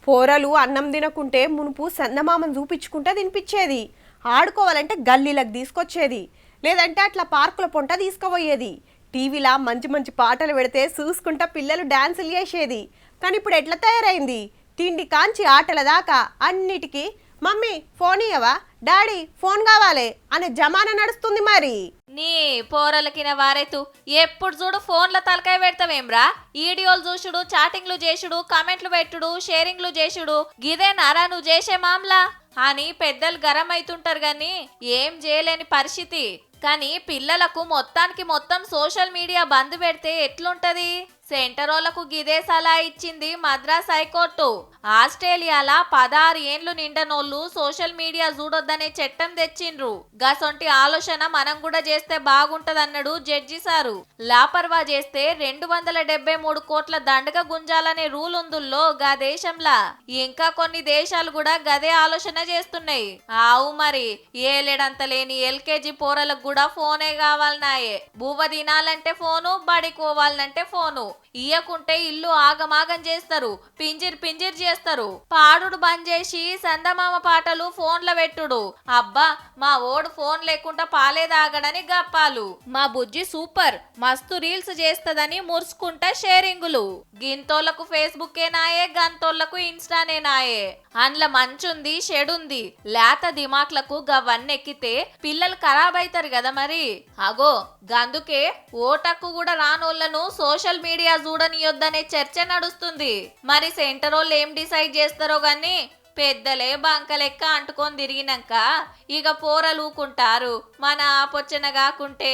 పోరలు అన్నం తినకుంటే మునుపు చందమామను చూపించుకుంటే తినిపించేది. ఆడుకోవాలంటే గల్లీలకు తీసుకొచ్చేది, లేదంటే అట్లా పార్కుల పొంట తీసుకుపోయేది. టీవీలా మంచి మంచి పాటలు పెడితే చూసుకుంటా పిల్లలు డాన్సులు చేసేది. కానీ ఇప్పుడు ఎట్లా తయారైంది, తిండి కాంచి ఆటల దాకా అన్నిటికీ మమ్మీ ఫోన్ ఇయ్యవా, డాడీ ఫోన్ కావాలి అనే జమానా నడుస్తుంది. మరి నీ పోరలకిన వారైతు ఎప్పుడు చూడు ఫోన్ల తలకాయ పెడతావేమ్రా? వీడియోలు చూసుడు, చాటింగ్లు చేసుడు, కామెంట్లు పెట్టుడు, షేరింగ్లు చేసుడు, గిదేనారా నువ్వు చేసే మామ్లా అని పెద్దలు గరం అవుతుంటారు గాని ఏం చేయలేని పరిస్థితి. కానీ పిల్లలకు మొత్తానికి మొత్తం సోషల్ మీడియా బంద్ పెడితే ఎట్లుంటది? సెంటరోళ్లకు గిదే సలహా ఇచ్చింది మద్రాస్ హైకోర్టు. ఆస్ట్రేలియాలా 16 ఏండ్లు నిండనోళ్లు సోషల్ మీడియా చూడొద్దనే చట్టం తెచ్చిండ్రు. గసొంటి ఆలోచన మనం కూడా చేస్తే బాగుంటదన్నాడు జడ్జి సారు. లాపర్వా చేస్తే 273 కోట్ల దండగ గుంజాలనే రూల్ ఉందుల్లో గా దేశంలా. ఇంకా కొన్ని దేశాలు కూడా గదే ఆలోచన చేస్తున్నాయి. ఆవు మరి ఏలేడంత లేని ఎల్కేజీ పోరలకు కూడా ఫోనే కావాలన్నాయే. బువ్వ తినాలంటే ఫోను, బడికోవాలంటే ఫోను. ఇయ్యకుంటే ఇల్లు ఆగమాగం చేస్తారు, పింజిర్ పింజిర్ చేస్తారు. పాడుడు బంద్ చేసి సందమామ పాటలు ఫోన్ల పెట్టుడు. అబ్బా మా ఓడు ఫోన్ లేకుండా పాలే తాగడని గప్పాలు. మా బుజ్జి సూపర్ మస్తు రీల్స్ చేస్తదని మురుసుకుంటా షేరింగులు. గింతోళ్లకు ఫేస్బుక్కే నాయే, గంతోళ్లకు ఇన్స్టానే నాయే. అండ్ల మంచుంది చెడుంది. లేత దిమాక్లకు గవన్నెక్కితే పిల్లలు ఖరాబ్ అవుతారు కదా మరి. అగో గందుకే ఓటక్కు కూడా రానోళ్లను సోషల్ మీడియా చూడనియొద్దనే చర్చ నడుస్తుంది. మరి సెంటరోళ్ళు ఏం డిసైడ్ చేస్తారో గాని పెద్దలే బంకలెక్క అంటుకొని తిరిగినాక ఇక పోరలూకుంటారు మన ఆపొచ్చన కాకుంటే.